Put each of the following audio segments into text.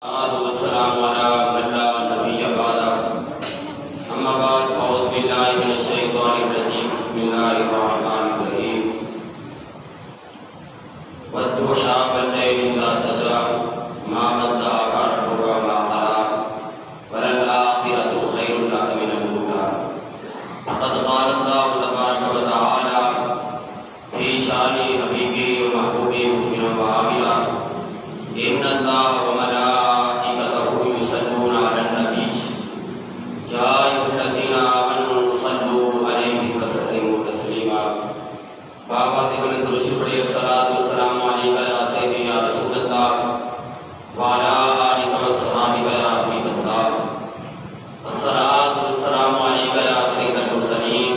والسلام على من لا نبي بعده أما بعد فأعوذ بالله من الشيطان الرجيم بسم الله الرحمن الرحيم والضحى والليل إذا سجى ما ودعك ربك وما قلى وللآخرة خير لك من الأولى فقد قال الله تبارك وتعالى في شأن حبيبه ومحبوبه مؤمنا وعاملا إن الله وملائكته يصلون على النبي يا أيها الذين آمنوا صلوا عليه وسلموا تسليما بابا تمن درود پڑھیے الصلاۃ والسلام علیک یا سیدی یا رسول اللہ وعلی آلک وصحبہ یا حبیب اللہ الصلاۃ والسلام علیک یا سید المرسلین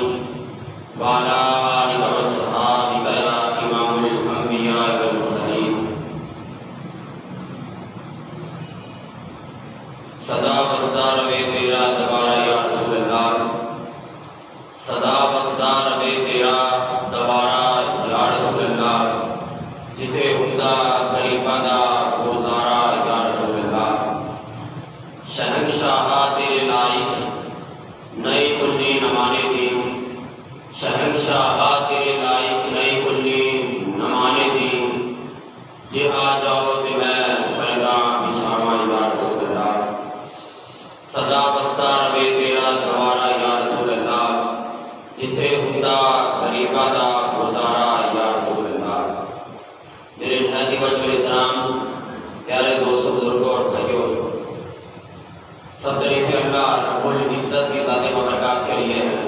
وعلی آلک وصحبہ یا امام الانبیاء والمرسلین صدا بسدا روے تیرا دوبارہ یا رسول اللہ صدا بسدا روے تیرا دوبارہ یا رسول اللہ جتے ہندا غریباں دا گزارا یا رسول اللہ شہنشاہ تیرے لائق نئی کلی نمانے دی شہنشاہ تیرے لائق نئی کلی نمانے دی جے آ جاؤ تے میں پلگاں بچھاواں یا رسول اللہ صدا بستا روے تیرا دوارا یا رسول اللہ جتھے ہندا غریباں دا گزارا یا رسول اللہ میرے نہایت وجہ احترام پیارے دوستوں بزرگوں اور بھائیوں سب تعریف اللہ رب العزت کی ذات بابرکات کے لیے ہے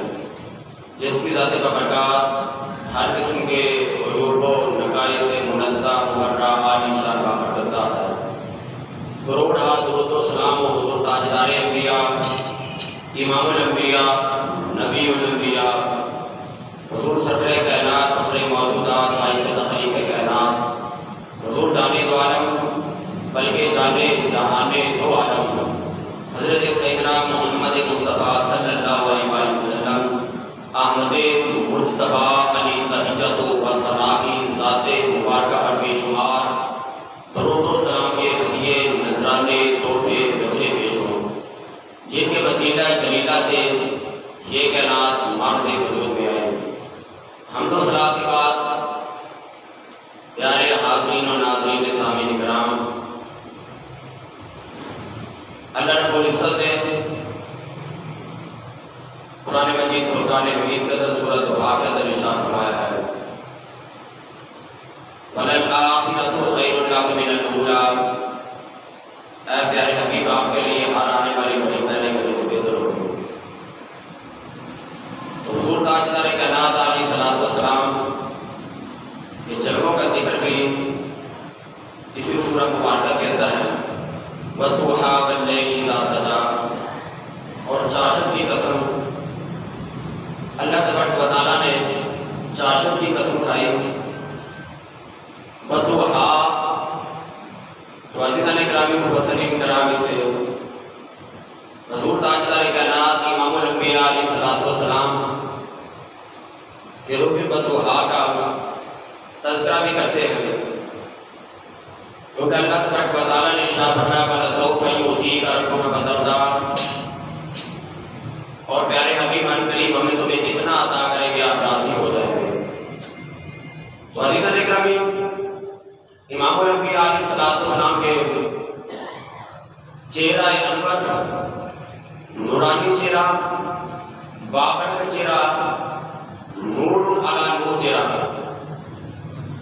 جس کی ذات بابرکات ہر قسم کے عیوب و نقائص سے منزہ مبرہ عالی شان بابرکات ہے کروڑ درود و سلام و حضور تاجدار انبیاء امام الانبیاء نبی الانبیاء حضور صدر کائنات فخر موجودات باعث تخلیق کائنات حضور جانے دو عالم بلکہ جانے جہانے دو عالم حضرت سیدنا محمد مصطفیٰ صلی اللہ علیہ وسلم احمد مجتبیٰ علی تحیت و ثنا کی ذات مبارکہ پر بے شمار درود و سلام کے ہدیے نذرانے تحفے بچے پیش ہوں جن کے وسیلہ جلیلہ سے یہ کائنات مارز وجود میں آئے حمد و صلاۃ کے بعد پیارے حاضرین و ناظرین سامعین کرام اللہ رب العزت نے قرآن مجید فرقان حمید کے اندر سورۃ طٰہٰ کے اندر ارشاد فرمایا ہے وَلَلْآخِرَةُ خَيْرٌ لَكَ مِنَ الْأُولَىٰ اے پیارے حبیب آپ کے لیے ہر آنے والی بڑی پہلے کبھی سے بہتر ہوگی حضور تاجدار کائنات علیہ الصلوۃ والسلام یہ جلووں کا ذکر بھی اسی سورہ مبارکہ کے اندر ہے وَالضُّحَىٰ وَاللَّيْلِ إِذَا سَجَىٰ اور چاشت کی قسم اللہ تبارک و تعالیٰ نے چاشت کی قسم کھائی وَالضُّحَىٰ تو عزیزان اکرامی مفسرین کرامی سے حضور تاجدار کائنات امام الانبیاء علیہ الصلوۃ والسلام کے روح وَالضُّحَىٰ کا تذکرہ بھی کرتے ہیں کیونکہ اللہ تبارک و تعالیٰ نے ارشاد فرمایا وَلَسَوْفَ يُعْطِيكَ رَبُّكَ فَتَرْضَىٰ اور پیارے حبیب ان قریب ہم نے تمہیں اتنا عطا کریں گے آپ راضی ہو جائیں گے تو عزیزان اکرامی امام الانبیاء علیہ الصلوۃ والسلام کے چہرہ انور نورانی چہرہ بابرکت چہرہ نور علی نور چہرہ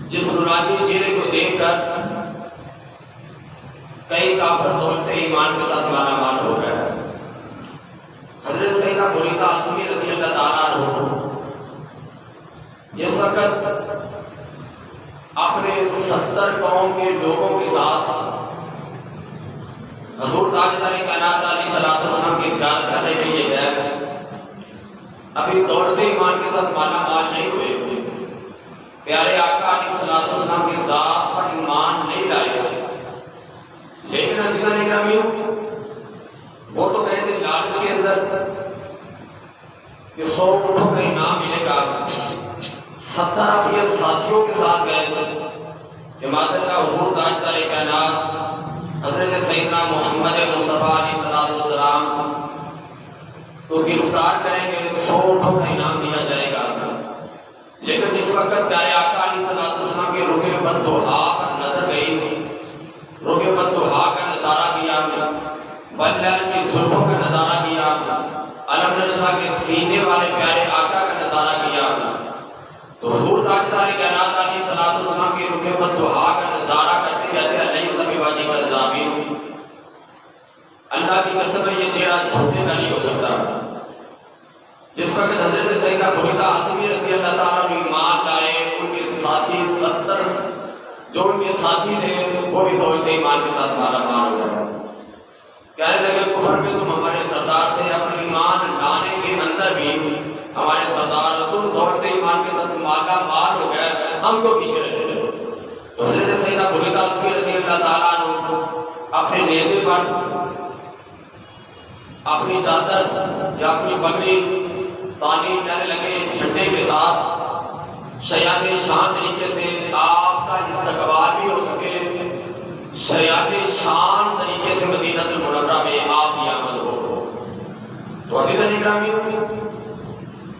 جس نورانی چہرے کو دیکھ کر کئی کافر دولت ایمان کے ساتھ مالا مال ہو گیا ہے حضرت سیدہ بریدہ عاصمی رضی اللہ تعالیٰ عنہ جس وقت اپنے 70 قوم کے لوگوں کے ساتھ حضور تاجدار کائنات علیہ الصلوۃ والسلام کی زیارت کرنے کے لیے گئے ابھی دولت ایمان کے ساتھ مالا مال نہیں ہوئے پیارے آقا علیہ الصلوۃ والسلام کی ذات پر ایمان نہیں لائے لیکن عزیزان اکرامی وہ تو گئے تھے لالچ کے اندر کہ 100 اونٹوں کا انعام ملے گا 70 اپنے ساتھیوں کے ساتھ گئے کہ ماشاء اللہ حضور تاجدار کائنات حضرت سیدنا محمد مصطفیٰ علیہ السلام کو گرفتار کریں گے، 100 اونٹوں کا انعام دیا جائے گا۔ لیکن جس وقت پیارے آقا علیہ السلام کے رکے بددعا پر نظر گئی، رکے بددعا کا نظارہ کیا، بلیل کی زلفوں کا نظارہ کیا، علم نشرہ کے سینے والے پیارے آقا کا نظارہ کیا، تو حضور تاجدار کائنات علیہ السلام کے رکے بددعا کا نظارہ کرتے کہتے ہیں علیہ سبھی واجب الزامین، اللہ کی قسم ہے یہ چہرہ جھوٹے کا نہیں ہو سکتا۔ جس وقت حضرت سیدہ بریدہ اسمی رضی اللہ تعالیٰ نے ایمان لائے، ان کے ساتھی 70 جو ان کے ساتھی تھے وہ بھی توڑتے ایمان کے ساتھ مالا مال ہو گئے، کہنے لگے کفر میں تم ہمارے سردار تھے، اپنے ایمان لانے کے اندر بھی ہمارے سردار، تم دوڑتے ایمان کے ساتھ مالا مال ہو گئے، ہم کو پیچھے رہے۔ تو حضرت سیدہ بریدہ اسمی رضی اللہ تعالیٰ نے اپنے نیزے پر اپنی چادر یا اپنی پگڑی تانی کہنے لگے جھنڈے کے ساتھ شیان شان طریقے سے آپ کا استقبال بھی ہو سکے، شیان شان طریقے سے مدینہ المنورہ میں آپ کی آمد ہو۔ تو عزیزان اکرامی،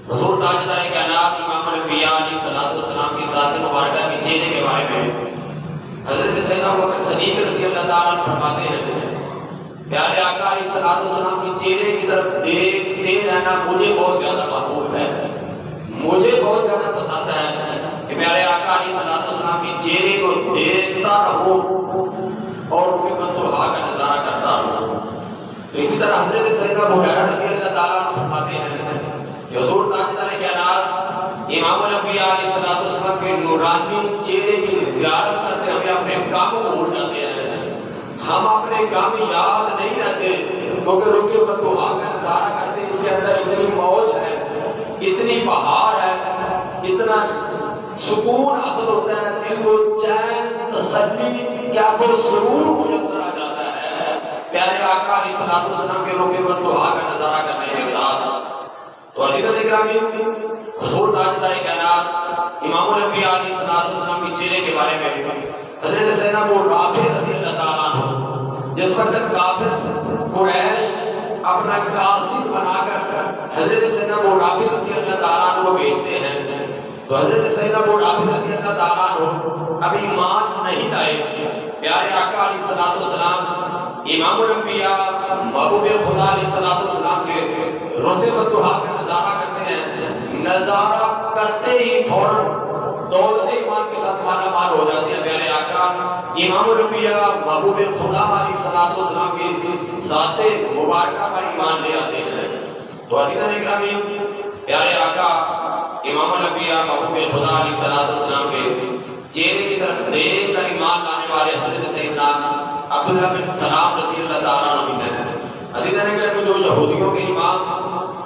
حضور تاجدار کائنات امام الانبیاء علیہ السلام کی ذات مبارکہ کے چہرے کے بارے میں حضرت سیدنا ابوبکر صدیق رضی اللہ تعالیٰ عنہ فرماتے ہیں پیارے آقا علیہ السلام کے چہرے کی طرف دیکھتے رہنا مجھے بہت زیادہ محبوب ہے، مجھے بہت زیادہ پسند ہے کہ پیارے آقا علیہ السلام کے چہرے کو دیکھتا رہوں اور ان کے بددعا کا نظارہ کرتا رہوں۔ تو اسی طرح حضرت سیدہ بحیرہ رضی اللہ تعالیٰ عنہ فرماتے ہیں کہ حضور تاجدار کائنات امام الانبیاء علیہ السلام کے نورانی چہرے کی زیارت کرتے ہمیں اپنے کاموں کو بھول جاتے ہیں، ہم اپنے کام یاد نہیں رہتے کیونکہ رکے بددعا کا نظارہ کرتے اس کے اندر اتنی موج ہے، اتنی بہار ہے، اتنا سکون حاصل ہوتا ہے، دل کو چین تسلی کیا پر سرور میسر آ جاتا ہے پیارے آقا علیہ السلام کے رکے بددعا کا نظارہ کرنے کے ساتھ۔ تو عزیزان اکرامی، حضور تاجدار کائنات امام الانبیاء علیہ السلام کے چہرے کے بارے میں حضرت سیدنا ابو رافع رضی اللہ تعالیٰ عنہ جس وقت کافر قریش اپنا قاصد بنا کر حضرت سیدنا ابو رافع رضی اللہ تعالیٰ عنہ کو بھیجتے ہیں، تو حضرت سیدنا ابو رافع رضی اللہ تعالیٰ عنہ ابھی ایمان نہیں لائے، پیارے آقا علیہ السلام امام الانبیاء محبوب خدا علیہ السلام کے روتے بددعا کا نظارہ کرتے ہیں، نظارہ کرتے ہی فوراً دولت ایمان کے ساتھ مالا مال ہو جاتے ہیں۔ پیارے آقا امام الانبیاء محبوب خدا علیہ السلام کی ذات مبارکہ پر ایمان لے آتے ہیں۔ تو عزیزان اکرامی، پیارے آقا امام الانبیاء محبوب خدا علیہ السلام کے چہرے کی طرف دیکھ کر ایمان لانے والے حضرت سیدنا عبداللہ بن سلام رضی اللہ تعالیٰ عنہ ہیں۔ عزیزان اکرامی، جو یہودیوں کے امام،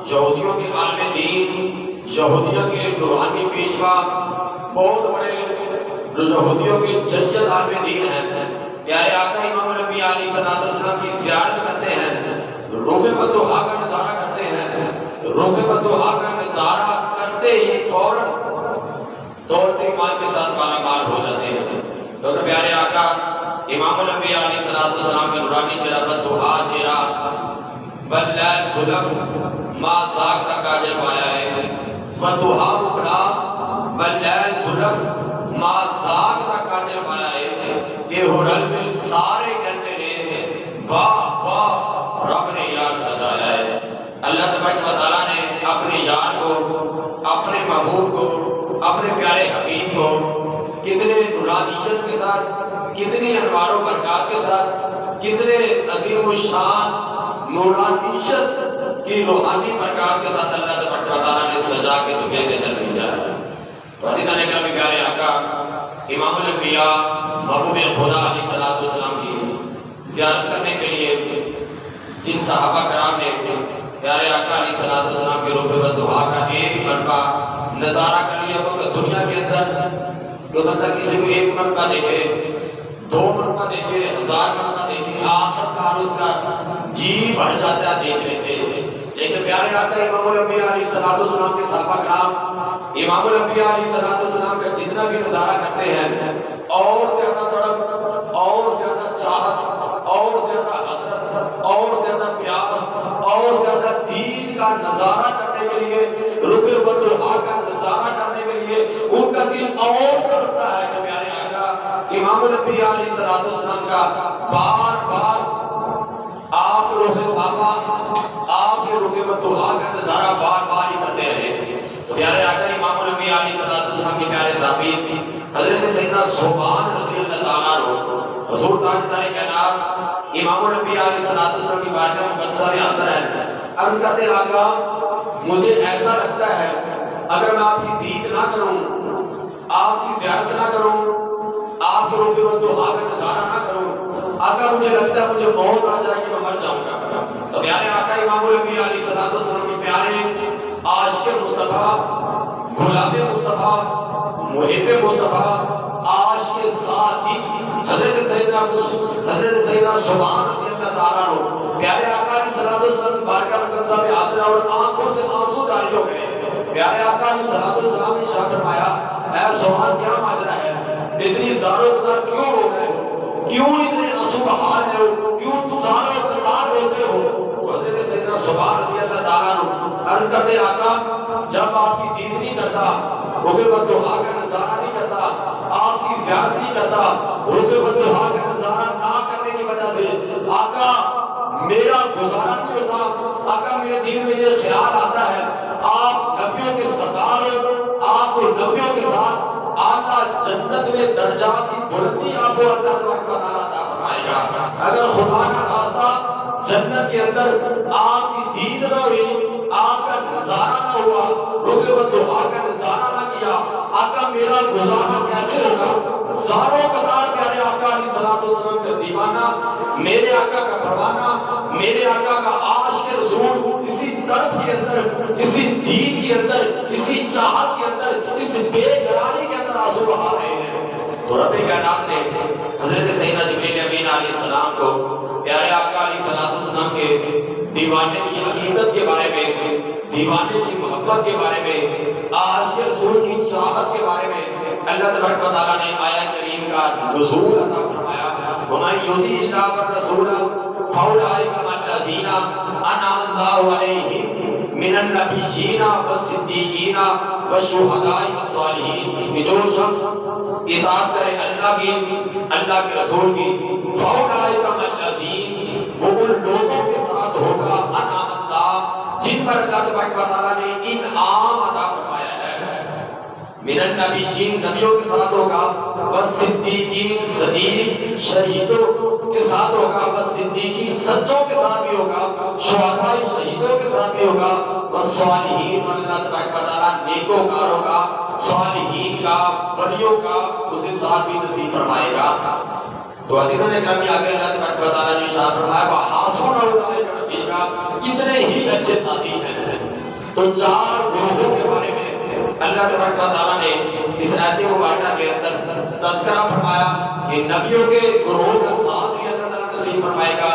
یہودیوں کے عالم دین، یہودیوں کے روحانی پیشوا، بہت بڑے یہودیوں کے جدید عالم دین ہیں، پیارے آقا امام الانبیاء علیہ السلام کی زیارت کرتے ہیں، روح بددعا کا نظارہ کرتے ہیں، روح بددعا کا نظارہ کرتے ہی فوراً دولت ایمان کے ساتھ مالا مال ہو جاتے ہیں۔ تو پیارے آقا امام الانبیاء علیہ السلام کا نورانی چہرہ، بددعا چہرہ، بلیل زلف ما ذاق تک کاجل پایا ہے، بددعا مکڑا بلیل زلف ما ذاق تک کاجل پایا ہے، یہ ہرل میں سارے کہتے ہیں واہ واہ رب نے یار سجایا ہے۔ اللہ تبارک و تعالیٰ نے اپنے یار کو، اپنے محبوب کو، اپنے پیارے حبیب کو کتنے نورانیت کے ساتھ، کتنی انوار و برکات کے ساتھ، کتنے عظیم و شان نورانیت کی روحانی برکات کے ساتھ اللہ تبارک و تعالیٰ نے سجا کے تمہیں کے جل بھیجا ہے۔ تو عزیزان اکرامی، پیارے آقا امام الانبیاء محبوب خدا علیہ السلام کی زیارت کرنے کے لیے جن صحابہ کرام نے پیارے آقا علیہ السلام کے روح بددعا کا ایک مرتبہ نظارہ کر لیا، وہ دنیا کے اندر کسی کو ایک مرتبہ دیکھے، 2 مرتبہ دیکھے، 1000 مرتبہ دیکھے، آخر کار اس کا جی بڑھ جاتا ہے دیکھنے سے۔ لیکن پیارے آقا امام الانبیاء علیہ السلام کے صحابہ کرام امام الانبیاء علیہ السلام کا جتنا بھی نظارہ کرتے ہیں، اور زیادہ تڑپ، اور زیادہ چاہت، نظارہ کرنے کے لیے، رکوع و دعا کا نظارہ کرنے کے لیے ان کا دل اور کرتا ہے کہ پیارے آقا امام الانبیاء علیہ الصلوۃ والسلام کا بار بار آپ روح بابا آپ کے رکوع و دعا کا نظارہ بار بار ہی کرتے رہے۔ تو پیارے آقا امام الانبیاء علیہ الصلوۃ والسلام کے پیارے صحابی حضرت سیدنا ثوبان رضی اللہ تعالیٰ عنہ حضور تاجدار کائنات امام الانبیاء علیہ الصلوۃ والسلام کی بارگاہ مقدسہ میں حاضر ہے، عرض کرتے ہیں آقا مجھے ایسا لگتا ہے اگر میں آپ کی دید نہ کروں، آپ کی زیارت نہ کروں، آپ کے رکوع و دعا کا نظارہ نہ کروں، آقا مجھے لگتا ہے مجھے موت آ جائے گی، میں مر جاؤں گا۔ تو پیارے آقا امام الانبیاء علیہ الصلوۃ والسلام کے پیارے عاشق مصطفیٰ، غلام مصطفیٰ، محب مصطفیٰ، عاشق ذاتی حضرت سیدنا ثوبان رضی اللہ تعالیٰ عنہ پیارے آقا علیہ الصلوۃ والسلام کی بارگاہ مقدسہ میں حاضر اور آنکھوں سے آنسو جاری ہو گئے۔ پیارے آقا علیہ الصلوۃ والسلام نے ارشاد فرمایا، اے ثوبان کیا ماجرا ہے، اتنی زارو قطار کیوں رو رہے ہو، کیوں اتنے آنسو بہا رہے ہو، کیوں زارو قطار روتے ہو؟ حضرت سیدنا ثوبان رضی اللہ تعالیٰ عنہ عرض کرتے آقا جب آپ کی دید نہیں کرتا، رکوع و دعا کا نظارہ نہیں کرتا، آپ کی زیارت نہیں کرتا، رکوع و دعا کا نظارہ نہ کرنے کی وجہ سے آقا میرا گزارا نہیں ہوتا، آقا میرے دل میں یہ خیال آتا ہے آپ نبیوں کے سردار ہو، آپ کو نبیوں کے ساتھ اللہ جنت میں درجات کی بلندی آپ کو اللہ تبارک و تعالیٰ عطا فرمائے گا۔ اگر خدا کا خواستہ جنت کے اندر آپ کی دید نہ ہوئی، آپ کا نظارہ نہ ہوا، رکوع و دعا کا نظارہ نہ کیا، آقا میرا گزارا کیسے ہوگا؟ زاروں قطار پیارے آقا علیہ الصلوۃ والسلام کا دیوانہ، میرے آقا کا پروانہ، میرے آقا کا عاشق رسول اسی طرف کے اندر، اسی دید کے اندر، اسی چاہت کے اندر، اس بے قراری کے اندر آنسو بہا رہے ہیں۔ تو رب کائنات نے حضرت سیدنا جبریل امین علیہ السلام کو پیارے آقا علیہ الصلوۃ والسلام کے دیوانے کی عقیدت کے بارے میں، دیوانے کی محبت کے بارے میں، عاشق رسول کی چاہت کے بارے میں اللہ تبارک و تعالیٰ نے آیت کریم کا نزول عطا فرمایا، وَمَن يُطِعِ اللَّهَ وَالرَّسُولَ فَأُولَٰئِكَ مَعَ الَّذِينَ أَنْعَمَ اللَّهُ عَلَيْهِم مِّنَ النَّبِيِّينَ وَالصِّدِّيقِينَ وَالشُّهَدَاءِ وَالصَّالِحِينَ کہ جو شخص اطاعت کرے اللہ کی، اللہ کے رسول کی، فَأُولَٰئِكَ مَعَ الَّذِينَ وہ ان لوگوں کے ساتھ ہوگا انعام اللہ جن پر اللہ تبارک و تعالیٰ نے انعام عطا فرمایا ہے، من النبیین نبیوں کے ساتھ ہوگا، والصدیقین صدیق شہیدوں کے ساتھ ہوگا، والصدیقین سچوں کے ساتھ بھی ہوگا، شہداء شہیدوں کے ساتھ بھی ہوگا، والصالحین اللہ تبارک و تعالیٰ نیکوکاروں کا، صالحین کا، ولیوں کا اسے ساتھ بھی نصیب فرمائے گا۔ تو عزیزان اکرامی آگے اللہ تبارک و تعالیٰ نے ارشاد فرمایا وَحَسُنَ أُولَٰئِکَ رَفِیقًا کتنے ہی اچھے ساتھی ہیں۔ تو چار گروہوں کے بارے میں اللہ تبارک و تعالیٰ نے اس آیت مبارکہ کے اندر تذکرہ فرمایا کہ نبیوں کے گروہ کا ساتھ بھی اللہ تعالیٰ نصیب فرمائے گا،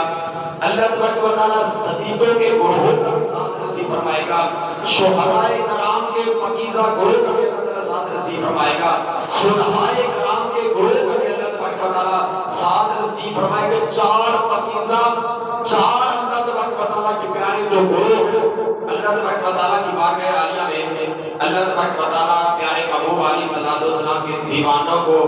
اللہ تبارک و تعالیٰ صدیقوں کے گروہ کا بھی ساتھ نصیب فرمائے گا، شہداء کرام کے پاکیزہ گروہ کا بھی اللہ تعالیٰ ساتھ نصیب فرمائے گا، صلحاء کرام کے گروہ کا بھی اللہ تبارک و تعالیٰ ساتھ نصیب فرمائے گا۔ چار پاکیزہ، چار اللہ تبارک و تعالیٰ کے پیارے جو گروہ اللہ تبارک و تعالیٰ کی بارگاہ عالیہ میں اللہ تبارک و تعالیٰ پیارے محبوب علیہ الصلوۃ والسلام کے دیوانوں کو،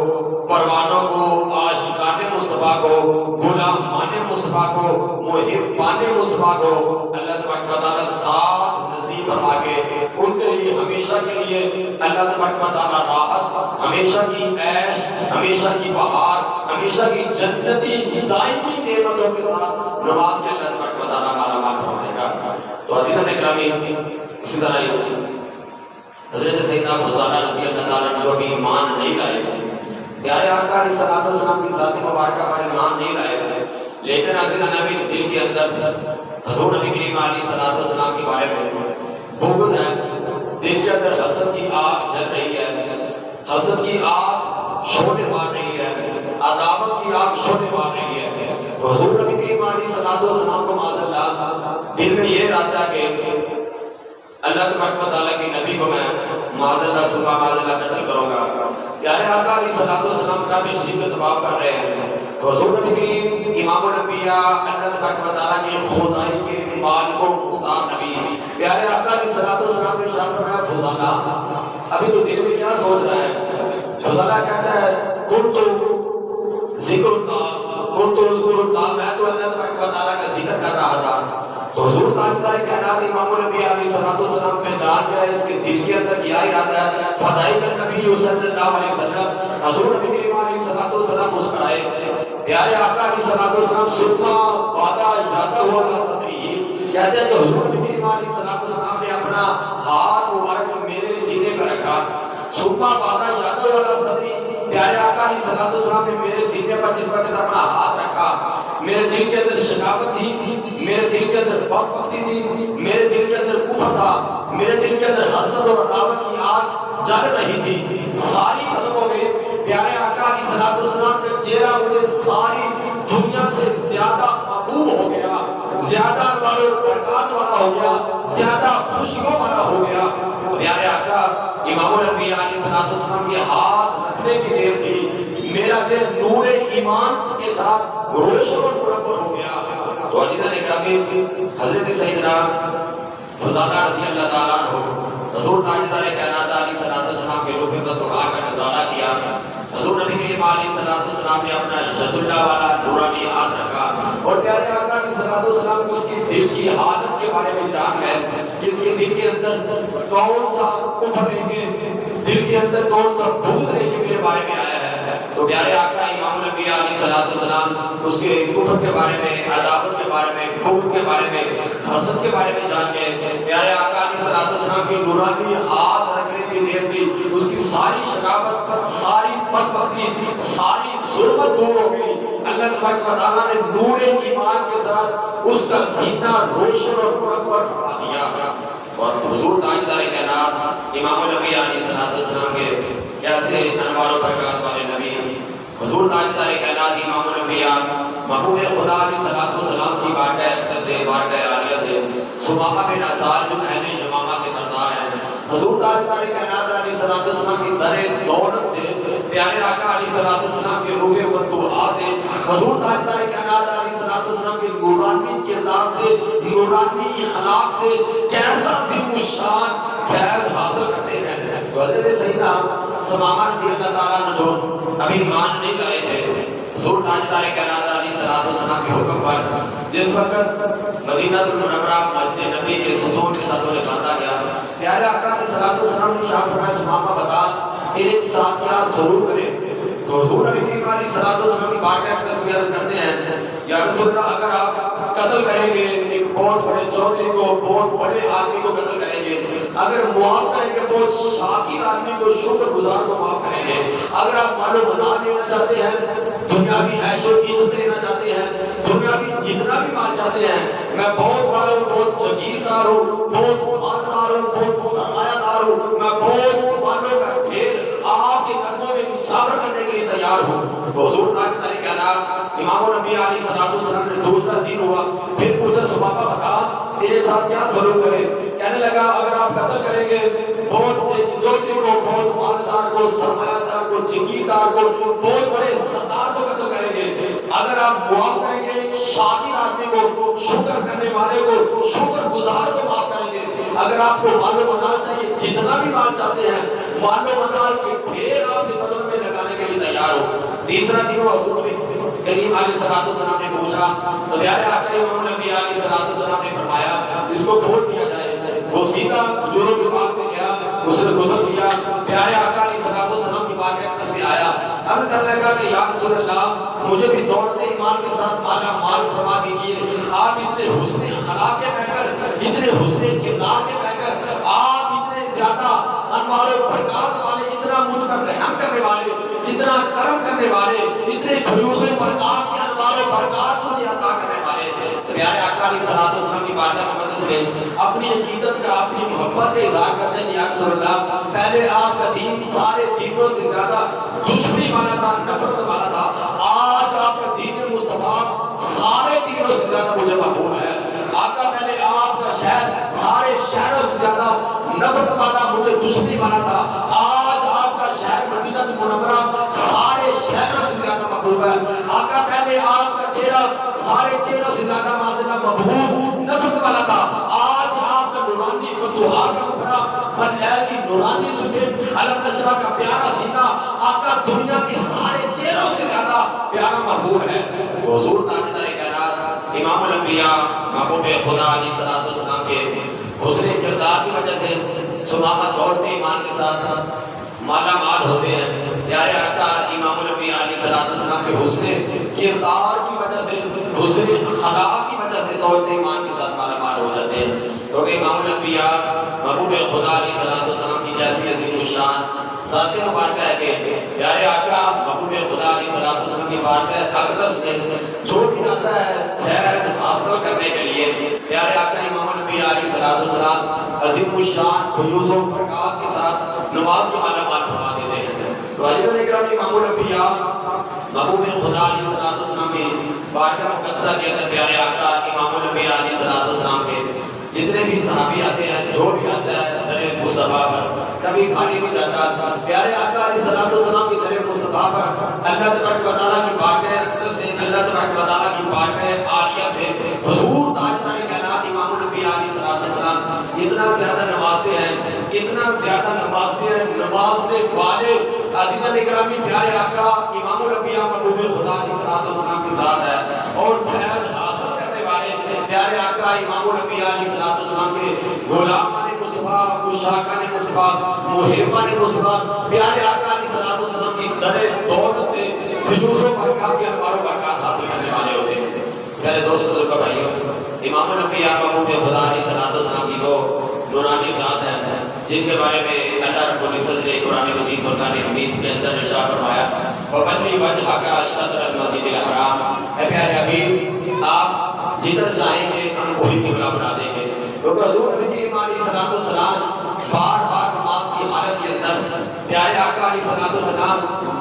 پروانوں کو، عاشقان مصطفیٰ کو، غلامان مصطفیٰ کو، محبان مصطفیٰ کو اللہ تبارک و تعالیٰ ساتھ نصیب فرما کے ان کے لیے ہمیشہ کے لیے اللہ تبارک و تعالیٰ راحت، ہمیشہ کی عیش، ہمیشہ کی بہار، ہمیشہ کی جنتی دائمی نعمتوں کے ساتھ نواز کے اللہ تبارک و تعالیٰ مالا مال فرمائے گا۔ تو عزیزان اکرامی اسی طرح حضرت سیدنا فضالہ رضی اللہ تعالیٰ عنہ جو بھی ایمان نہیں لائے، پیارے آقا علیہ الصلوۃ والسلام کی ذات مبارکہ پر ایمان نہیں لائے، لیکن عزیزان نبی دل کے اندر حضور نبی کریم علیہ الصلوۃ والسلام کے بارے میں بغض ہے، دل کے اندر حسد کی آگ جل رہی ہے، حسد کی آگ شعلے مار رہی ہے، عداوت کی آگ شعلے مار رہی ہے، تو حضور نبی کریم علیہ الصلوۃ والسلام کو معاذ اللہ دل میں یہ رہتا کہ اللہ تبارک و تعالیٰ کی نبی کو میں معاذ اللہ صبح معاذ اللہ قتل کروں گا۔ پیارے آقا علیہ الصلوۃ والسلام کا بھی شدید دباؤ کر رہے ہیں، تو حضور نبی کریم امام الانبیاء اللہ تبارک و تعالیٰ کی خدائی کے مال کو مختار نبی پیارے ابھی تو دل میں کیا سوچ رہا ہے؟ خدا کہتا ہے کن تو ذکر اللہ، میں تو اللہ تبارک و تعالیٰ کا ذکر کر رہا تھا. تو حضور تاجدار کائنات امام الانبیاء علیہ الصلوۃ والسلام پہچان گیا اس کے دل کے اندر کیا ارادہ ہے. فضائل النبی صلی اللہ علیہ وسلم، حضور نبی کریم علیہ الصلوۃ والسلام مسکرائے. پیارے آقا علیہ الصلوۃ والسلام سننا وعدہ یادہ ہوا صدری، کہتے ہیں کہ حضور نبی کریم علیہ الصلوۃ والسلام نے اپنا ہاتھ مبارک میرے سینے پر رکھا. سننا وعدہ یادہ ہوا صدری، پیارے آقا علیہ الصلوۃ والسلام نے میرے سینے پر جس وقت اپنا ہاتھ رکھا، میرے دل کے اندر شکاوت تھی، میرے دل کے اندر بدبختی تھی، میرے دل کے اندر کفر تھا، میرے دل کے اندر حسد اور عداوت کی آگ جل رہی تھی، ساری ختم ہو گئی. پیارے آقا علیہ الصلوۃ والسلام کا چہرہ مجھے ساری دنیا سے زیادہ محبوب ہو گیا، زیادہ برکات والا ہو گیا، زیادہ خوشیوں والا ہو گیا. پیارے آقا امام الانبیاء علیہ الصلوۃ والسلام کے ہاتھ رکھنے کی دیر تھی، میرا دل نور ایمان کے ساتھ روشن اور منور ہو گیا. تو عزیزان اکرامی، حضرت سیدنا فضالہ رضی اللہ تعالیٰ عنہ حضور تاجدار کائنات علیہ الصلوۃ والسلام کے روح بطہا کا نظارہ کیا. حضور نبی کریم علیہ الصلوۃ والسلام نے اپنا ید اللہ والا نورانی ہاتھ رکھا اور پیارے آقا علیہ الصلوۃ والسلام کو اس کی دل کی حالت کے بارے میں جان گئے کہ اس کے دل کے اندر کون سا کفر لے کے، دل کے اندر کون سا بغض لے کے میرے بارے میں آیا ہے. تو پیارے آقا امام الانبیاء علیہ الصلوۃ والسلام اس کے کفر کے بارے میں، عداوت کے بارے میں، بغض کے بارے میں، حسد کے بارے میں جان گئے. پیارے آقا علیہ الصلوۃ والسلام کے نورانی ہاتھ رکھنے کی دیر تھی، اس کی ساری شکاوت، ساری بدبختی، ساری ظلمت دور ہو گئی. اللہ تبارک و تعالیٰ نے نور ایمان کے ساتھ اس کا سینہ روشن اور منور فرما دیا. اور حضور تاجدار کائنات امام الانبیاء علیہ الصلوۃ والسلام کے کیسے انوار و برکات والے نبی، حضور تاجدار کائنات امام الانبیاء محبوب خدا علیہ الصلوۃ والسلام کی بارگاہ اقدس سے، بارگاہ عالیہ سے ثمامہ بن اسال جو اہل یمامہ کے سردار ہیں، حضور تاجدار کائنات علیہ الصلوۃ والسلام کی در دولت سے، پیارے آقا علیہ الصلوۃ والسلام کے روح والدعا سے، حضور تاجدار کائنات علیہ الصلوۃ والسلام کے نورانی کردار سے، نورانی اخلاق سے کیسا دل الشان فیض حاصل کرتے ہیں. حضرت سیدنا ثمامہ رضی اللہ تعالیٰ عنہ جو ابھی ایمان نہیں لائے تھے، حضور تاجدار کائنات علیہ الصلوۃ والسلام کے حکم پر جس وقت مدینہ المنورہ مسجد نبی کے ستون کے ساتھ انہیں باندھا گیا، پیارے آقا علیہ الصلوۃ والسلام نے ارشاد فرمایا ثمامہ بتا تیرے ساتھ کیا ضرور کرے. تو حضور نبی کریم علیہ الصلوۃ والسلام کی بارگاہ اقدس میں عرض کرتے ہیں یا رسول اللہ اگر آپ قتل کریں گے ایک بہت بڑے چودھری کو، بہت بڑے آدمی کو قتل کریں گے، اگر معاف کریں گے بہت شاکر آدمی کو، شکر گزار کو معاف کریں گے، اگر آپ مال و منال لینا چاہتے ہیں، دنیاوی عیش و عشرت لینا چاہتے ہیں، دنیاوی جتنا بھی مال چاہتے ہیں، میں بہت بڑا ہوں، بہت جگیردار ہوں، بہت مالدار ہوں، بہت سرمایہ دار ہوں، میں بہت مالوں کا ڈھیر آپ کے قدموں میں نچھاور کرنے کے لیے تیار ہوں. تو حضور تاجدار کائنات امام الانبیاء علیہ الصلوۃ والسلام نے دوسرا دن ہوا، پھر پوچھا ثمامہ بتا تیرے ساتھ کیا سلوک کرے. کہنے لگا اگر آپ قتل کریں گے بہت چودھری کو، بہت مالدار کو، سرمایہ دار کو، جگیردار کو، بہت بڑے سردار کو قتل کریں گے، اگر آپ معاف کریں گے شاکر آدمی کو، شکر کرنے والے کو، شکر گزار کو معاف کریں گے، اگر آپ کو مال و منال چاہیے جتنا بھی مال چاہتے ہیں مال و منال کے ڈھیر آپ کے قدم میں لگانے کے لیے تیار ہو. تیسرا دن حضور کریم علیہ الصلوۃ والسلام نے پوچھا تو پیارے آقا امام الانبیاء علیہ الصلوۃ والسلام نے فرمایا اس کو کھول دیا جائے. وہ سیدھا کھجوروں کے باغ میں گیا، اس نے غسل کیا، پیارے آقا علیہ الصلوۃ والسلام کی بارگاہ اقدس میں آیا، عرض کرنے لگا کہ یا رسول اللہ مجھے بھی دولت ایمان کے ساتھ مالا مال فرما دیجیے. آپ اتنے حسن اخلاق کے پیکر، اتنے حسن کردار کے پیکر، آپ اتنے زیادہ انوار و برکات والے، اتنا مجھ پر رحم کرنے والے، اتنا کرم کرنے والے، اتنے فیوض و برکات کے انوار و برکات مجھے عطا کرنے والے. پیارے آقا علیہ الصلوۃ والسلام کی بارگاہ مقدس میں اپنی عقیدت کا، اپنی محبت کا اظہار کرتے ہیں یا رسول اللہ پہلے آپ کا دین سارے دینوں سے زیادہ دشمنی والا تھا، نفرت والا تھا، آج آپ کا دین مصطفیٰ سارے دینوں سے زیادہ مجھے محبوب ہے. آقا پہلے آپ کا شہر سارے شہروں سے زیادہ نفرت والا، مجھے دشمنی والا تھا، آج آپ کا شہر مدینہ منورہ سارے شہروں سے زیادہ محبوب ہے. آقا پہلے آپ کا چہرہ سارے چہروں سے زیادہ معذرہ محبوب نفرت والا تھا، آج آپ کا نورانی فتوحات کا مکرہ بن جائے کی نورانی صفت علم نشرہ کا پیارا سینہ آقا دنیا کے سارے چہروں سے زیادہ پیارا محبوب ہے. حضور تاجدار کائنات امام الانبیاء محبوب خدا علیہ السلام کے حسن کردار کی وجہ سے سمامہ دوڑتے ایمان کے ساتھ مالا مال ہوتے ہیں. پیارے آقا امام الانبیاء علیہ السلام کے حسن کردار کی وجہ سے حسن اخلاق کی وجہ سے دوڑتے ایمان کے ساتھ مالا مال ہو جاتے ہیں. کیونکہ امام الانبیاء محبوب خدا علیہ السلام کی جیسی عظیم الشان ذات مبارکہ ہے کہ پیارے آقا محبوب خدا علیہ السلام کی بارگاہ اقدس میں جو بھی آتا ہے فیض حاصل کرنے کے لیے پیارے آقا امام الانبیاء علیہ السلام عظیم الشان فیوز و برکات کے ساتھ نماز کی مالا مال فرما دیتے ہیں. تو عزیزان اکرام امام الانبیاء محبوب خدا علیہ السلام کی بارگاہ مقدسہ کے اندر پیارے آقا امام الانبیاء علیہ السلام کے جتنے بھی صحابی آتے ہیں جو بھی آتا ہے در مصطفیٰ پر کبھی خالی نہیں جاتا. پیارے آقا علیہ السلام کی در مصطفیٰ پر اللہ تبارک و تعالیٰ کی بارگاہ اقدس سے اللہ تبارک و تعالیٰ کی بارگاہ عالیہ سے حضور تاجدار کائنات امام الانبیاء علیہ السلام اتنا زیادہ نوازتے ہیں اتنا زیادہ نوازتے ہیں نوازنے والے عزیزان اکرامی پیارے آقا امام الانبیاء محبوب خدا علیہ السلام کی ذات ہے. اور فیض حاصل کرنے والے پیارے آقا امام الانبیاء علیہ السلام کے غلامان مصطفیٰ عشاقان مصطفیٰ محبان مصطفیٰ پیارے آقا علیہ السلام کی در دولت سے فیوز و برکات کے انوار و برکات حاصل کرنے والے ہوتے ہیں. پیارے دوستوں کو بھائیوں امام الانبیاء محبوب خدا علیہ السلام کی وہ نورانی ذات ہے جن کے بارے میں اللہ رب العزت نے قرآن مجید فرقان حمید کے اندر ارشاد فرمایا وَبَلِّ وَجْهَكَ شَطْرَ الْمَسْجِدِ الْحَرَامِ. اے پیارے حبیب آپ جدھر جائیں گے ہم وہی قبلہ بنا دیں گے. کیونکہ حضور نبی کریم علیہ السلام بار بار نماز کی حالت کے اندر پیارے آقا علیہ السلام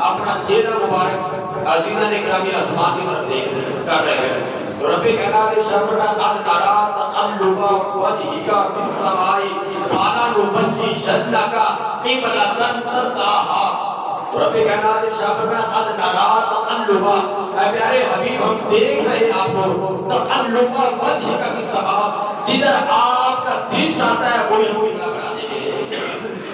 اپنا چہرہ مبارک عزیزان اکرامی آسمان کی طرف دیکھ کر رہے ہیں. تو رب کائنات شفرہ قد نرا تقلب وجهك في السماء فلنولینک قبلۃ ترضاها. رب کائنات شفرہ قد نرا تقلب اے پیارے حبیب ہم دیکھ رہے ہیں آپ کو تقلب وجهك في السماء جدھر آپ کا دل چاہتا ہے وہی ہم قبلہ بنا دیں گے.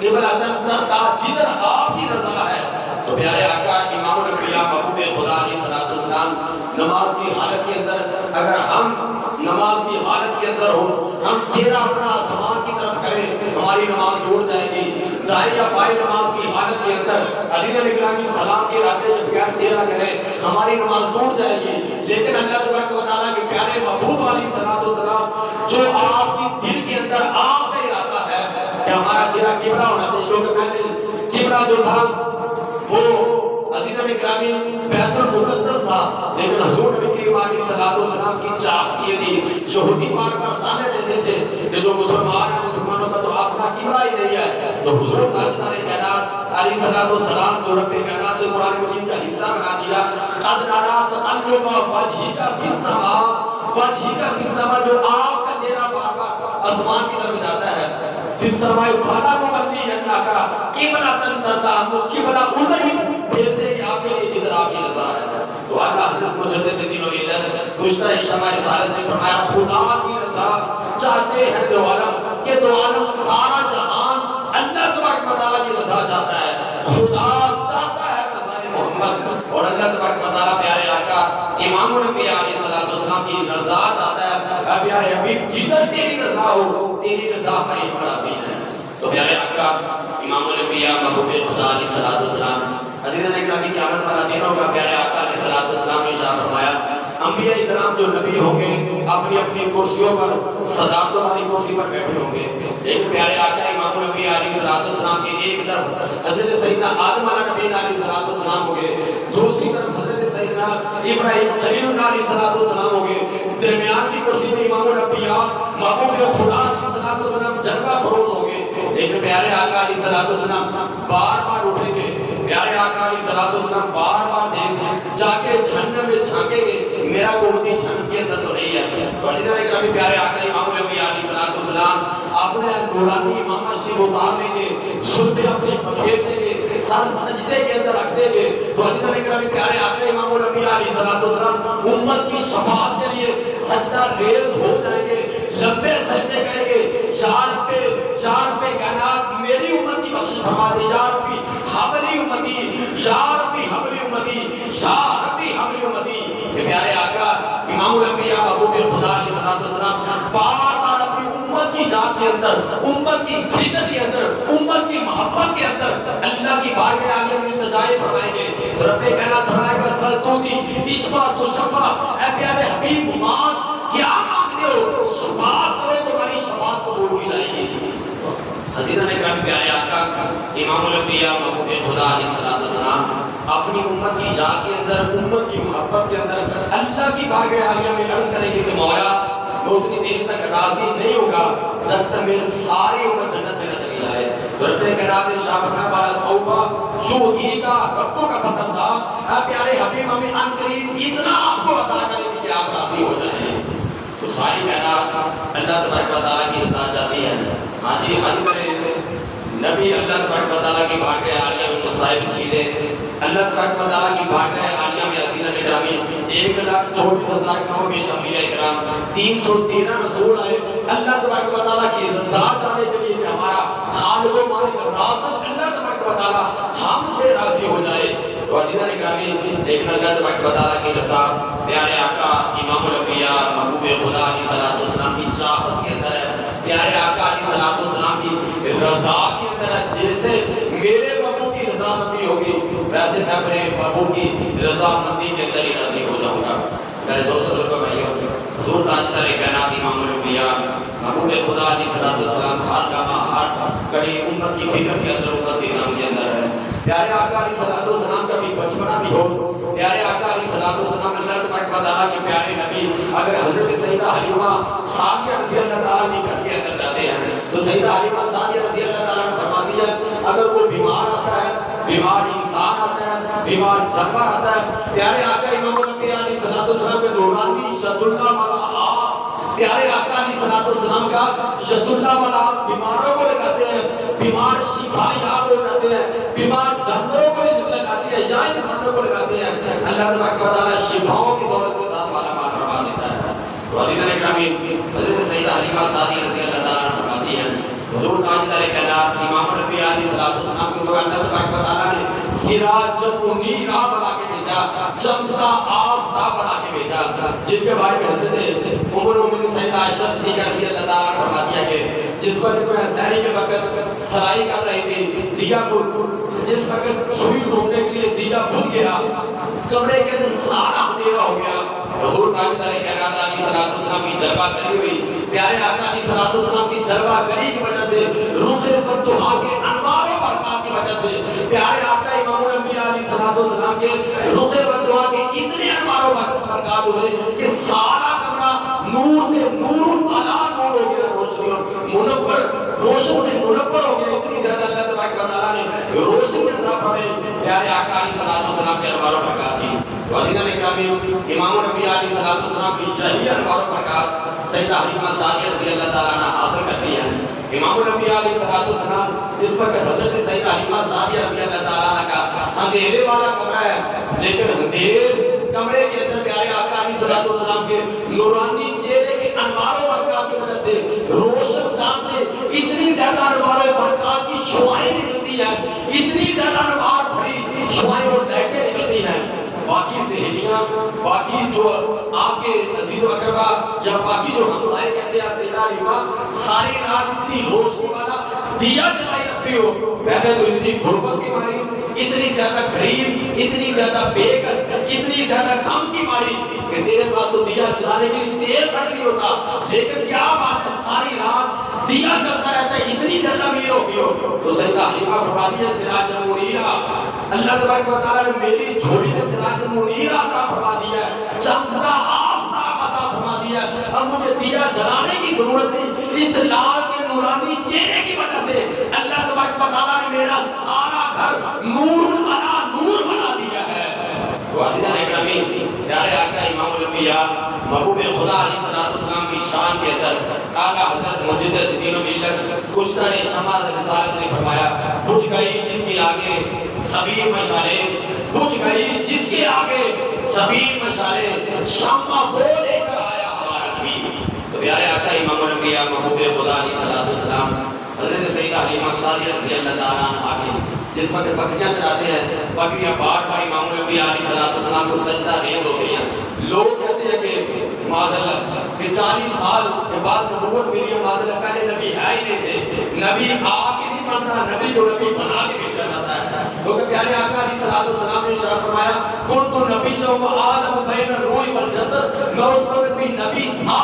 قبلۃ ترضاها جدھر آپ کی رضا ہے. تو پیارے آقا امام الانبیاء محبوب خدا علیہ السلام نماز کی حالت کے اندر اگر ہم نماز کی حالت کے اندر ہوں ہم چہرہ اپنا آسمان کی طرف کریں ہماری نماز ٹوٹ جائے گی. دائیں یا بائیں نماز کی حالت کے اندر عزیزان اکرامی سلام کے ارادے جب بغیر چہرہ کریں ہماری نماز ٹوٹ جائے گی. لیکن اللہ تبارک و تعالیٰ کے پیارے محبوب علیہ السلام جو آپ کی دل کے اندر آپ کا ارادہ ہے کہ ہمارا چہرہ قبلہ ہونا چاہیے. کیونکہ پہلے قبلہ جو تھا وہ عزیزان اکرامی بیت المقدس تھا لیکن حضور نبی کریم علیہ السلام کی چاہت یہ تھی یہودی بار بار تانے دیتے تھے کہ جو مسلمان ہیں مسلمانوں کا تو اپنا قبلہ ہی نہیں ہے. تو حضور تاجدار کائنات علیہ السلام جو رب کائنات قرآن مجید کا حصہ بنا دیا قد نرا تقلب وجهك في السماء وجهك في السماء جو آپ کا چہرہ بار بار آسمان کی طرف جاتا ہے. جس سمائے فانا کو بندی جنہ کا قبلہ ترتا ہم قبلہ ادھر ہی پھیر دیں گے آپ کے لیے جدھر آپ کی رضا ہے. تو اللہ حضرت مجدد دین و ملت گزشتہ شمع رسالت نے فرمایا خدا کی رضا چاہتے ہیں دو عالم کہ دو عالم سارا جہان اللہ تبارک و تعالیٰ کی رضا چاہتا ہے. خدا چاہتا ہے رضا محمد اور اللہ تبارک و تعالیٰ پیارے آقا امام الانبیاء علیہ السلام کی رضا چاہتا ہے. پیارے حبیب جدھر تیری رضا ہو تیری رضا پر ہی پڑھاتی ہے. تو پیارے آقا امام الانبیاء محبوب خدا علیہ السلام عزیزان اکرامی قیامت والا دن ہوگا. پیارے آقا علیہ السلام نے ارشاد فرمایا انبیاء کرام جو نبی ہوں گے اپنی اپنی کرسیوں پر صداقت والی کرسی پر بیٹھے ہوں گے. لیکن پیارے آقا امام الانبیاء علیہ السلام کی ایک طرف حضرت سیدنا آدم علیہ السلام ہوں گے دوسری طرف حضرت سیدنا ابراہیم خلیل اللہ علیہ السلام ہوں گے. درمیان کی کرسی میں امام الانبیاء محبوب خدا علیہ السلام جلوہ فروز ہوں گے. لیکن پیارے آقا علیہ السلام بار بار اٹھیں گے. پیارے آقا علیہ السلام بار بار جا کے جہنم میں جھانکیں گے میرا کوئی جہنم کے اندر تو نہیں ہے. تو عزیزان اکرامی پیارے آقا امام الانبیاء علیہ السلام اپنے نورانی امامت شریف اتار لیں گے زلفیں اپنی بکھیر دیں گے سر سجدے کے اندر رکھ دیں گے. تو عزیزان اکرامی پیارے آقا امام الانبیاء علیہ السلام امت کی شفاعت کے لیے سجدہ ریز ہو جائیں گے لمبے سجدے کریں گے. جان پہ کائنات میری امت کی بخش فرما دے یا ربی حبلی امتی، یا ربی حبلی امتی، یا ربی حبلی امتی۔ کہ پیارے آقا امام الانبیاء محبوب خدا علیہ السلام بار بار اپنی امت کی ذات کے اندر، امت کی فکر کے اندر، امت کی محبت کے اندر اللہ کی بارگاہ میں آگے اپنی التجائے فرمائیں گے۔ رب کائنات فرمائے گا سلطوتی اشفا تو شفا، اے پیارے حبیب مان کیا مانگتے ہو، شفاعت کرو تمہاری شفاعت قبول کی جائے گی۔ حضرت نے کہا پیارے آقا امام الانبیاء محبوب خدا علیہ السلام اپنی امت کی ذات کے اندر، امت کی محبت کے اندر اللہ کی بارگاہ عالیہ میں عرض کریں گے کہ مولا وہ اتنی دیر تک راضی نہیں ہوگا جب تک میری ساری امت جنت میں نہ چلی جائے۔ رب کائنات نے ارشاد فرمایا والا سوفا یؤتی کا ربوں کا فتح تھا، اے پیارے حبیب ہمیں ان قریب اتنا آپ کو عطا کریں گے کہ آپ راضی ہو جائیں۔ تو ساری کائنات اللہ تبارک و تعالیٰ کی رضا چاہتی ہے۔ ہاں جی حج کرے نبی اللہ تبارک و تعالیٰ کی بارگاہ عالیہ میں مصائب چیزیں، اللہ تبارک و تعالیٰ کی بارگاہ عالیہ میں عزیزان اکرامی 1,24,920 انبیاء اکرام، 313 رسول آئے اللہ تبارک و تعالیٰ کی رضا چاہنے کے لیے کہ ہمارا خالق و مالک رازق اللہ تبارک و تعالیٰ ہم سے راضی ہو جائے۔ تو عزیزان اکرامی لیکن اللہ تبارک و تعالیٰ کی رضا پیارے آقا امام الانبیاء محبوب خدا علیہ السلام کی چاہت کے اندر ہے، پیارے آقا علیہ السلام کی رضا کے اندر ہے۔ جیسے میرے بابو کی رضا مندی ہوگی ویسے میں اپنے بابو کی رضا مندی کے اندر ہی راضی ہو جاؤں گا۔ میرے دوستوں کو بھائیوں، حضور تاجدار کائنات امام الانبیاء محبوب خدا علیہ السلام ہر لمحہ ہر کڑی امت کی فکر کے اندر، امت کے کام کے اندر ہے۔ پیارے آقا علیہ السلام کا بھی بچپنا بھی ہو، پیارے آقا علیہ السلام اللہ تبارک و تعالیٰ کے پیارے نبی اگر حضرت سیدہ حلیمہ سعدیہ رضی اللہ تعالیٰ کی گھر کے اندر جاتے ہیں تو سیدہ حلیمہ سعدیہ رضی اللہ تعالیٰ نے فرماتی ہے اگر کوئی بیمار آتا ہے، بیمار انسان آتا ہے، بیمار جانور آتا ہے، پیارے آقا امام الانبیاء علیہ السلام کے نورانی ید اللہ والا آپ، پیارے آقا علیہ السلام کا ید اللہ والا آپ بیماروں کو لگاتے ہیں، بیمار شفا یاب ہو جاتے ہیں، بیمار جانوروں کو لگاتے ہیں یا انسانوں کو لگاتے ہیں، اللہ تبارک و تعالیٰ شفاؤں کی دولت کے ساتھ مالا مال فرما دیتا ہے۔ تو عزیزان اکرامی حضرت سیدہ حلیمہ سعدیہ رضی اللہ تعالیٰ فرماتی ہیں حضور تاجدار کائنات امام الانبیاء علیہ السلام کو اللہ تبارک و تعالیٰ نے سراج منیرا بنا کے بھیجا، چمکتا آفتاب بنا کے بھیجا، جن کے بارے میں حضرت ام المؤمنین سیدہ عائشہ صدیقہ رضی اللہ تعالیٰ فرماتی ہے کہ جس وقت کوئی حسینی کے وقت سلائی کر رہی تھی، دیا جس وقت سوئی ڈھونڈنے کے لیے دیا بجھ گیا، کمرے کے اندر سارا اندھیرا ہو گیا، حضور تاجدار کائنات علیہ السلام کی جلوہ گری ہوئی، پیارے آقا علیہ السلام کی جلوہ گری کی وجہ سے، روز فتوحا کے انوار و برکات کی وجہ سے، پیارے آقا امام الانبیاء علیہ السلام کے روز فتوحا کے اتنے انوار و برکات ہوئے کہ سارا کمرہ نور سے نور علا نور ہو گیا، روشنی اور منور، روشن سے منور ہو گیا، اتنی زیادہ اللہ تبارک و تعالیٰ نے روشنی عطا فرمائی پیارے آقا علیہ السلام کے انوار و برکات کی۔ عزیزان اکرامی امام الانبیاء علیہ السلام کی شہری انوار و برکات سیدہ حلیمہ سعدیہ رضی اللہ تعالیٰ عنہ حاصل کرتی ہے۔ امام الانبیاء علیہ السلام جس وقت حضرت سیدہ حلیمہ سعدیہ رضی اللہ تعالیٰ عنہ کا اندھیرے والا کمرہ ہے، لیکن اندھیر کمرے کے اندر پیارے آقا علیہ السلام کے نورانی چہرے کے انوار و برکات کی وجہ سے، روشن دان سے اتنی زیادہ انوار و برکات کی شعائیں نکلتی ہیں، اتنی زیادہ انوار بھری شعائیں اور لہٹیں نکلتی ہیں۔ باقی سہیلیاں، باقی جو آپ کے عزیز و اقربا یا باقی جو ہمسائے کہتے ہیں سیدہ حلیمہ ساری رات اتنی روشنی والا دیا جلائی رکھتی ہو، پہلے تو اتنی غربت کی ماری، اتنی زیادہ غریب، اتنی زیادہ بے کس، اتنی زیادہ غم کی ماری کہ دیر بعد تو دیا جلانے کے لیے تیل تک نہیں ہوتا، لیکن کیا بات ہے ساری رات دیا جلتا رہتا ہے، اتنی زیادہ امیر ہو گئی ہو۔ تو سیدہ حلیمہ فرماتی ہے سراج منیرا، اللہ تبارک و تعالیٰ نے میری جھولی میں سراج منیرا عطا فرما دیا ہے، چمکتا آفتاب عطا فرما دیا ہے، اب مجھے دیا جلانے کی ضرورت نہیں، اس لال کے نورانی چہرے کی وجہ سے اللہ تبارک و تعالیٰ نے میرا سارا گھر نور علی نور بنا دیا ہے۔ تو عزیزان اکرامی پیارے آقا امام الانبیاء محبوب خدا علیہ السلام کی شان کے اندر اعلیٰ حضرت مجدد دین و ملت کشتہ شمال رسالت نے فرمایا بجھ گئی جس کے آگے سبھی مشالیں، بجھ گئی جس کے آگے سبھی مشالیں، شمع کو لے کر آیا ہمارا نبی۔ تو پیارے آقا امام الانبیاء محبوب خدا علیہ السلام حضرت سیدہ حلیمہ سعدیہ رضی اللہ تعالیٰ عنہا کی جس وقت بکریاں چراتے ہیں، بکریاں بار بار امام نبی علیہ السلام کو سجدہ ریز ہوتی ہیں۔ لوگ کہتے ہیں کہ معاذ اللہ کہ 40 سال کے بعد نبوت ملی ہے، معاذ اللہ پہلے نبی ہے ہی نہیں تھے، نبی آ کے نہیں بنتا، نبی کو نبی بنا کے بھیجا جاتا ہے۔ کیونکہ پیارے آقا علیہ السلام نے ارشاد فرمایا کن تو نبی و آدم بین الروح والجسد، میں اس وقت بھی نبی تھا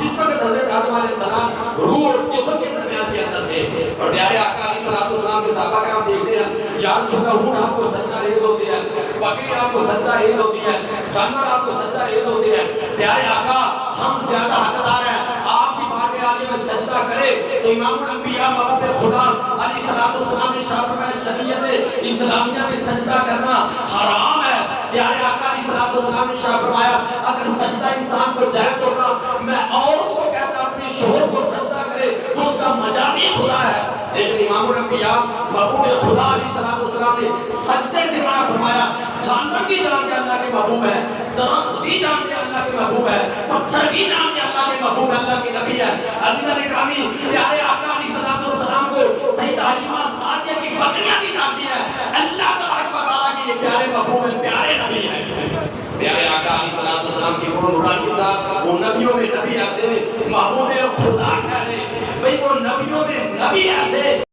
جس وقت حضرت آدم علیہ السلام روح اور جسم کے درمیان کے اندر تھے۔ اور پیارے آقا علیہ السلام کے صحابہ کرام دیکھتے ہیں یا رسول اللہ اونٹ آپ کو سجدہ ریز ہوتی ہے، بکری آپ کو سجدہ ریز ہوتی ہے، جانور آپ کو سجدہ ریز ہوتی ہے۔ پیارے آقا ہم زیادہ حقدار ہیں، آپ کی بارگاہ عالیہ میں سجدہ کرے تو امام الانبیاء محبوب خدا علیہ السلام نے ارشاد فرمایا شریعت اسلامیہ میں سجدہ کرنا حرام ہے۔ پیارے آقا علیہ السلام نے ارشاد فرمایا اگر سجدہ انسان کو جائز ہوگا، میں عورت کو کہتا اپنے شوہر کو سجدہ کرے وہ اس کا مجازی خدا ہے، لیکن امام الانبیاء محبوب خدا علیہ السلام نے سجدے سے منع فرمایا۔ جانور بھی جانتے اللہ کے محبوب ہے، درخت بھی جانتے اللہ کے محبوب ہے، پتھر بھی جانتے اللہ کے محبوب ہے، اللہ کے نبی ہے۔ عزیزان اکرامی پیارے آقا علیہ السلام کو سیدہ حلیمہ سعدیہ کی بکریاں بھی جانتی ہے، اللہ تبارک و تعالیٰ کے یہ پیارے محبوب ہیں، پیارے نبی ہیں۔ پیارے آقا علیہ السلام کی وہ نورانی ذات، وہ نبیوں میں نبی ایسے محبوب خدا ٹھہرے، بھئی وہ نبیوں میں نبی ایسے